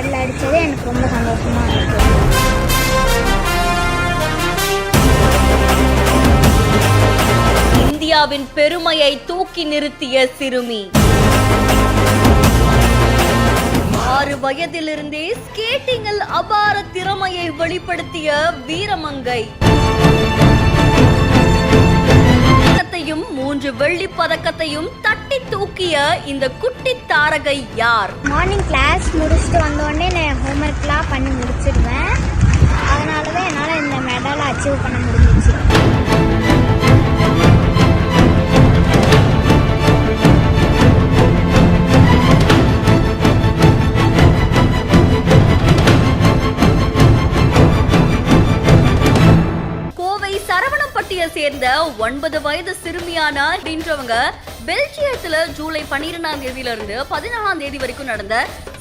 Medal அடித்தது எனக்கு ரொம்ப சந்தோஷமாக இருக்குது. இந்தியாவின் பெருமையை தூக்கி நிறுத்திய சிறுமி. 6 வயதிலிருந்தே ஸ்கேட்டிங்கில் அபார திறமையை வெளிப்படுத்திய வீரமங்கை. 3 வெள்ளிப் பதக்கத்தையும் தட்டி தூக்கிய இந்த குட்டி தாரகை யார்? மார்னிங் கிளாஸ் முடிச்சுட்டு வந்தோடனே நான் ஹோம்ஒர்க்லாம் பண்ணி முடிச்சிடுவேன். அதனால தான் என்னால் இந்த மெடலை அச்சீவ் பண்ண முடிஞ்சிச்சு. சரவணப்பட்டியை சேர்ந்த 9 வயது சிறுமியான அப்படின்றவங்க பெல்ஜியத்துல ஜூலை 12ஆம் தேதியிலிருந்து 14ஆம் தேதி வரைக்கும் நடந்த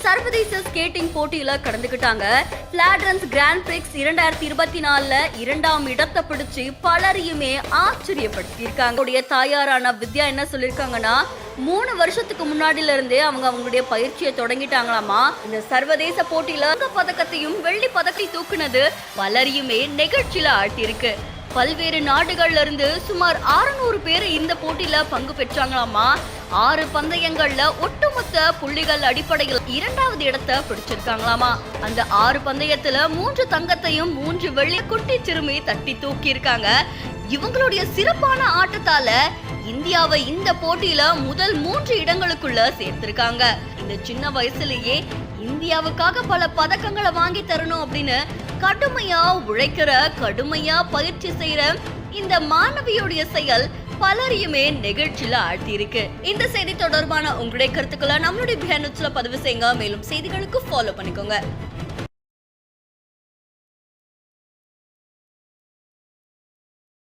சர்வதேச ஸ்கேட்டிங் போட்டியில கலந்துக்கிட்டாங்க. பிளாட்ரன்ஸ் கிராண்ட் பிரிக்ஸ் 2024ல 2ஆம் இடத்தை பிடிச்சு பலரையுமே ஆச்சரியப்படுத்தியிருக்காங்க. அவருடைய தாயாரான வித்யா என்ன சொல்லியிருக்காங்கன்னா, 3 வருஷத்துக்கு முன்னாடில இருந்தே அவங்களுடைய பயிற்சியை தொடங்கிட்டாங்களாமா. இந்த சர்வதேச போட்டியில பதக்கத்தையும் வெள்ளி பதக்கத்தை தூக்குனது பலரையுமே நெகிழ்ச்சியில ஆட்டியிருக்கு. பல்வேறு நாடுகள்ல இருந்து சுமார் 600 பேர் இந்த போட்டியில பங்கு பெற்றாங்களாமா. 6 பந்தயங்கள்ல ஒட்டுமொத்த புள்ளிகள் அடிப்படையில் 2வது இடத்தை பிடிச்சிருக்காங்களாமா. அந்த 6 பந்தயத்துல 3 தங்கத்தையும் 3 வெள்ளி குட்டி சிறுமி தட்டி தூக்கி இருக்காங்க. இவங்களுடைய சிறப்பான ஆட்டத்தால இந்தியாவை இந்த போட்டியில முதல் 3 இடங்களுக்குள்ள சேர்த்திருக்காங்க. இந்த சின்ன வயசுலயே இந்தியாவுக்காக பல பதக்கங்களை வாங்கி தரணும் அப்படின்னு கடுமையா உழைக்கிற, கடுமையா பயிற்சி செய்யற இந்த மாணவியுடைய செயல் பலரையுமே நெகிழ்ச்சியில ஆழ்த்தியிருக்கு. இந்த செய்தி தொடர்பான உங்களுடைய கருத்துக்களை நம்மளுடைய பதிவு செய்யுங்க. மேலும் செய்திகளுக்கு ஃபாலோ பண்ணிக்கோங்க.